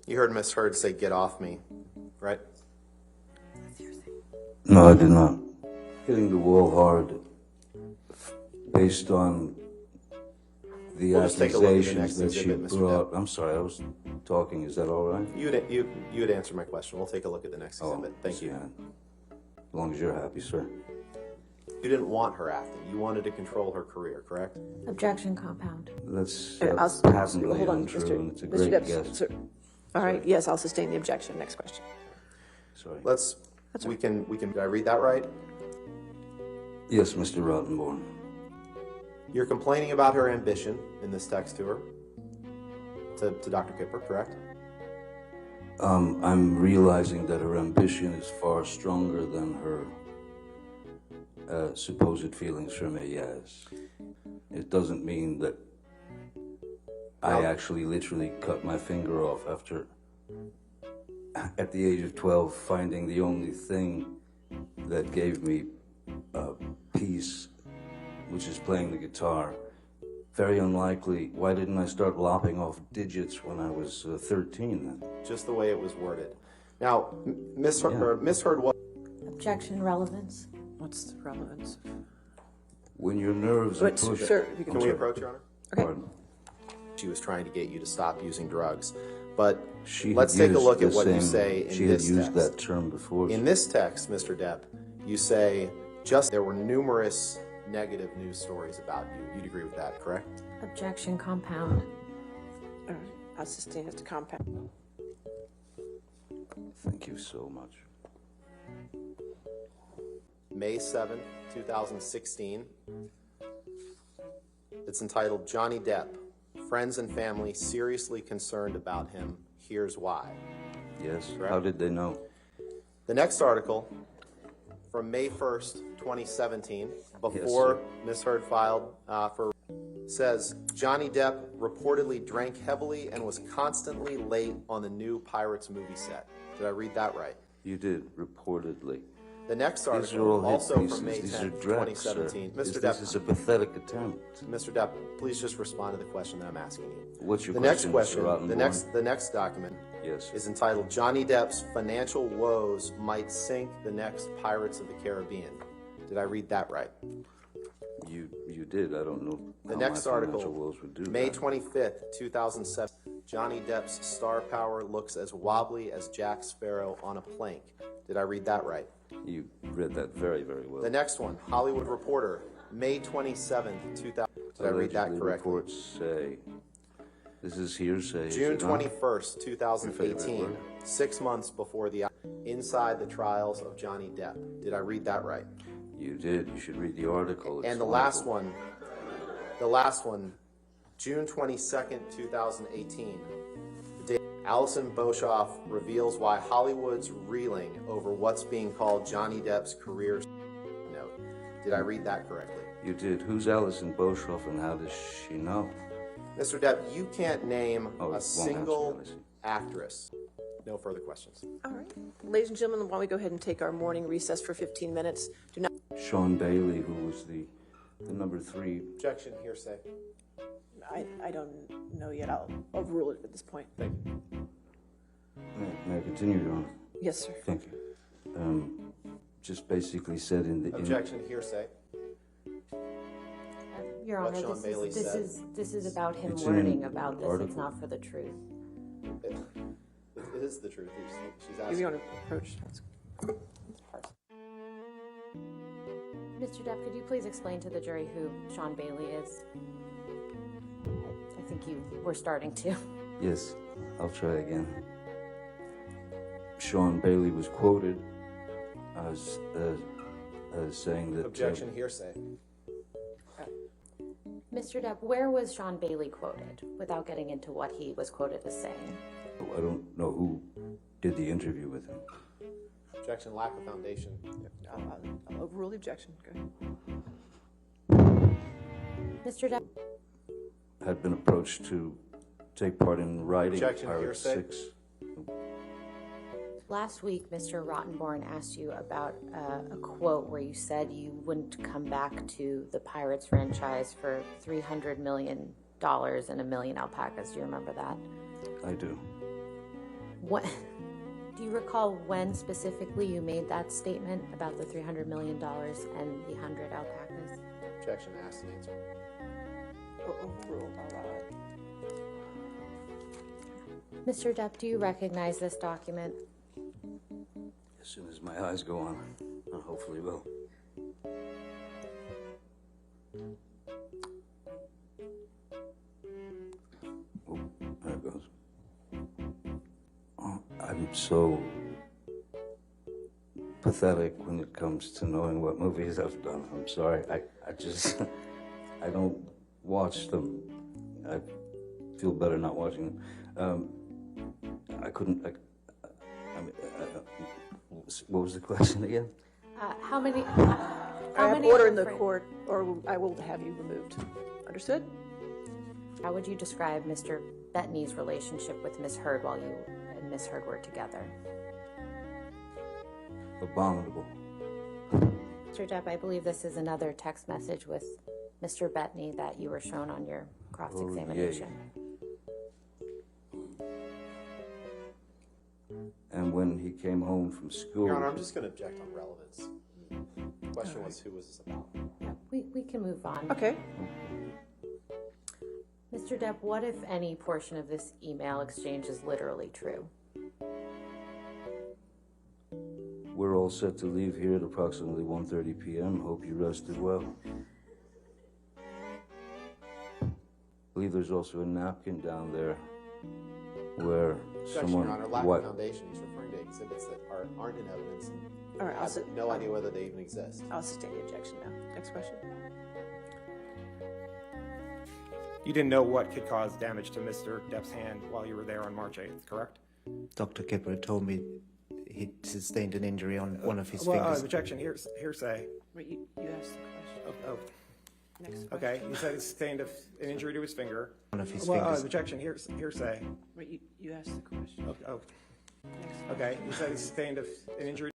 You heard Miss Heard say, "Get off me," right? No, I did not. Hitting the wall hard based on the We'll just take a look at the accusations next that she exhibit, Mr. brought. Depp. I'm sorry, I was talking. Is that all right? You would answer my question. We'll take a look at the next exhibit. Thank you. Yeah. As long as you're happy, sir. You didn't want her acting. You wanted to control her career, correct? Objection, compound. That's Hold on, untrue, and it's a Mr. great Depp, guess. sir. All right, yes, I'll sustain the objection. Next question. Sorry. We can, did I read that right? Yes, Mr. Rottenborn. You're complaining about her ambition in this text to her, to Dr. Kipper, correct? I'm realizing that her ambition is far stronger than her supposed feelings for me, yes. It doesn't mean that I actually literally cut my finger off after, at the age of 12, finding the only thing that gave me peace, which is playing the guitar. Very unlikely. Why didn't I start lopping off digits when I was 13 then? Just the way it was worded. Now, Miss Heard, what? Objection, relevance. What's the relevance? When your nerves are But, pushed... sir, you Can we approach, Your Honor? Okay. Pardon. She was trying to get you to stop using drugs. But She let's had take a look used at the what you same- say in She had this used text. that term before. In this text, Mr. Depp, you say there were numerous negative news stories about you. You'd agree with that, correct? Objection, compound. All right, I'll sustain it to compound. Thank you so much. May 7th, 2016. It's entitled Johnny Depp. Friends and family seriously concerned about him. Here's why. Yes, Correct. how did they know? The next article from May 1st, 2017, before Ms. Heard filed says Johnny Depp reportedly drank heavily and was constantly late on the new Pirates movie set. Did I read that right? You did, reportedly. The next These are article, all hit also pieces. from May These 10th, are dregs, 2017. sir. Mr. This is a Depp, pathetic attempt. Mr. Depp, please just respond to the question that I'm asking you. What's your The question, next question, Mr. Rottenborn? the next document Yes. is entitled Johnny Depp's Financial Woes Might Sink the Next Pirates of the Caribbean. Did I read that right? You did. I don't know The how next my article, financial woes would do May that. 25th, 2007. Johnny Depp's star power looks as wobbly as Jack Sparrow on a plank. Did I read that right? You read that very, very well. The next one, Hollywood Reporter, May 27th, 2000. Did I read that Allegedly, correctly? reports say, this is hearsay. is June it not? 21st, Your 2018, favorite word. 6 months before the Inside the Trials of Johnny Depp. Did I read that right? You did. You should read the article. It's And the wonderful. last one, June 22nd, 2018. The day Alison Boshoff reveals why Hollywood's reeling over what's being called Johnny Depp's career note. Did I read that correctly? You did. Who's Alison Boshoff and how does she know? Mr. Depp, you can't name Oh, it a won't single answer, I see. actress. No further questions. All right. Ladies and gentlemen, why don't we go ahead and take our morning recess for 15 minutes? Do not. Sean Bailey, who was the number 3. Objection, hearsay. I don't know yet. I'll overrule it at this point. Thank you. May I continue, Your Honor? Yes, sir. Thank you. Just basically said in the... Objection, hearsay. Your What Honor, Sean Bailey said. this is about him It's in learning an about this. It's article. not for the truth. It is the truth. She's If asking. you want to approach. Mr. Depp, could you please explain to the jury who Sean Bailey is? I think you were starting to. Yes, I'll try again. Sean Bailey was quoted as saying that... Objection, hearsay. Mr. Depp, where was Sean Bailey quoted, without getting into what he was quoted as saying? I don't know who did the interview with him. Objection, lack of foundation. I'll overrule the objection. Go ahead. Mr. Depp, Had been approached to take part in writing Objection, Pirates hearsay. 6. last week Mr. Rottenborn asked you about a quote where you said you wouldn't come back to the Pirates franchise for $300 million and 1 million alpacas. Do you remember that? I do. What, do you recall when specifically you made that statement about the $300 million and the 100 alpacas? Objection, asked and answered. Overruled, I'll allow it. Mr. Depp, do you recognize this document? As soon as my eyes go on, I hopefully will. Oh, there it goes. Oh, I'm so pathetic when it comes to knowing what movies I've done. I'm sorry. I just, I don't watch them. I feel better not watching them. I couldn't, what was the question again? How many? I have order in the court, or I will have you removed. Understood? How would you describe Mr. Bettany's relationship with Miss Heard while you and Miss Heard were together? Abominable. Mr. Depp, I believe this is another text message with Mr. Bettany that you were shown on your cross-examination. And when he came home from school... Your Honor, I'm just going to object on relevance. The question was, who was this about? Yeah, we can move on. Okay. Mr. Depp, what if any portion of this email exchange is literally true? We're all set to leave here at approximately 1:30 p.m. Hope you rested well. I believe there's also a napkin down there where Objection, someone... Your Honor, lack of foundation. He's referring to exhibits that aren't in evidence. And All right, I have no idea whether they even exist. I'll sustain the objection now. Next question. You didn't know what could cause damage to Mr. Depp's hand while you were there on March 8th, correct? Dr. Kipper told me he sustained an injury on one of his fingers. Objection, hearsay. Wait, you asked the question. Oh, Next question. okay, you said he sustained an injury to his finger. One of his fingers. Objection, hearsay. Wait, you asked the question. Oh, Next question. okay, you said he sustained an injury